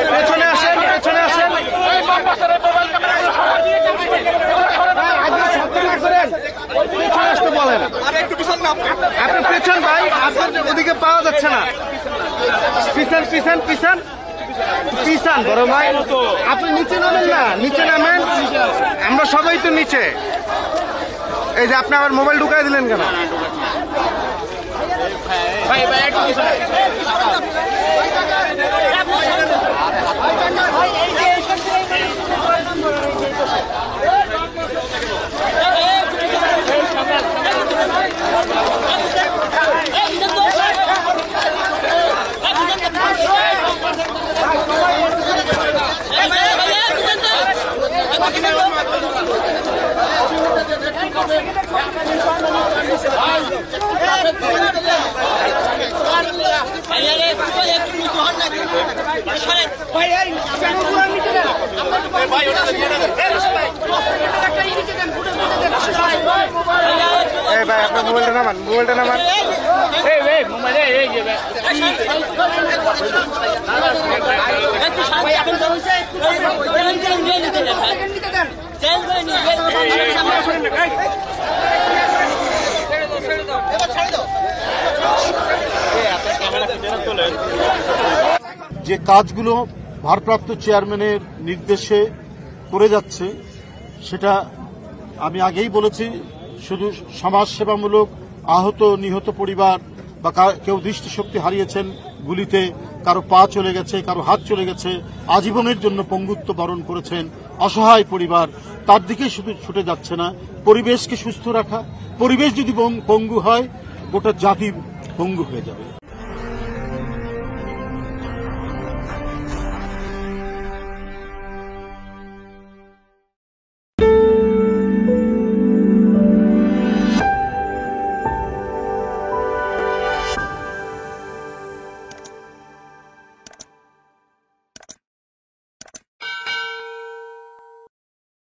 পেছনে আসেন, পেছনে আসেন। পেছনে আসতে বলেন। আপনি পেছন ভাই, আপনার ওদিকে পাওয়া যাচ্ছে না। পিছন পিছন পিছন পিছন বড় ভাই, আপনি নিচে নামেন না, নিচে নামেন। আমরা সবাই তো নিচে। এই যে আপনি আবার মোবাইল ঢুকাই দিলেন কেন? ভাই আপনার মোবাইলটা নামান, মোবাইলটা নামান। যে কাজগুলো ভারপ্রাপ্ত চেয়ারম্যানের নির্দেশে করে যাচ্ছে সেটা আমি আগেই বলেছি, শুধু সমাজসেবামূলক আহত নিহত পরিবার বা কেউ দৃষ্টিশক্তি হারিয়েছেন গুলিতে, কারো পা চলে গেছে, কারো হাত চলে গেছে, আজীবনের জন্য পঙ্গুত্ব বরণ করেছেন অসহায় পরিবার, তার দিকেই শুধু ছুটে যাচ্ছে না। পরিবেশকে সুস্থ রাখা, পরিবেশ যদি পঙ্গু হয় গোটা জাতি পঙ্গু হয়ে যাবে।